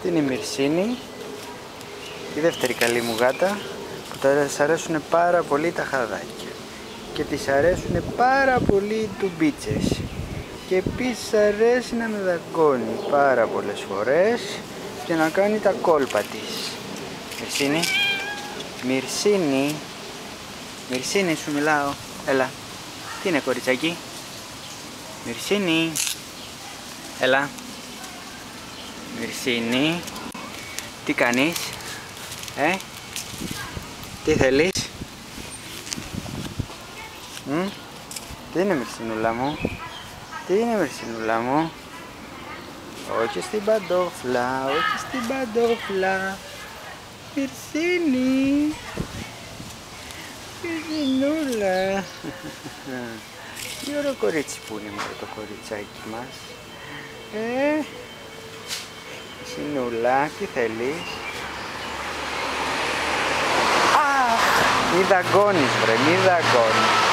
Αυτή είναι η Μυρσίνη, η δεύτερη καλή μου γάτα, που της αρέσουν πάρα πολύ τα χαδάκια και της αρέσουν πάρα πολύ οι τουμπίτσες και επίσης αρέσει να με δαγκώνει πάρα πολλές φορές και να κάνει τα κόλπα της. Μυρσίνη, Μυρσίνη, Μυρσίνη σου μιλάω, έλα. Τι είναι κοριτσάκι? Μυρσίνη, έλα. Μυρσίνη, τι κάνεις? Τι θέλεις? Τι είναι Μυρσινούλα μου? Τι είναι Μυρσινούλα μου? Όχι στην παντόφλα, όχι στην παντόφλα. Μυρσίνη, Μυρσινούλα. Τι ωραίο κορίτσι που είναι με το κοριτσάκι μας. Μυρσινούλα, τι θέλεις? Μη δαγκώνεις βρε, μη δαγκώνεις.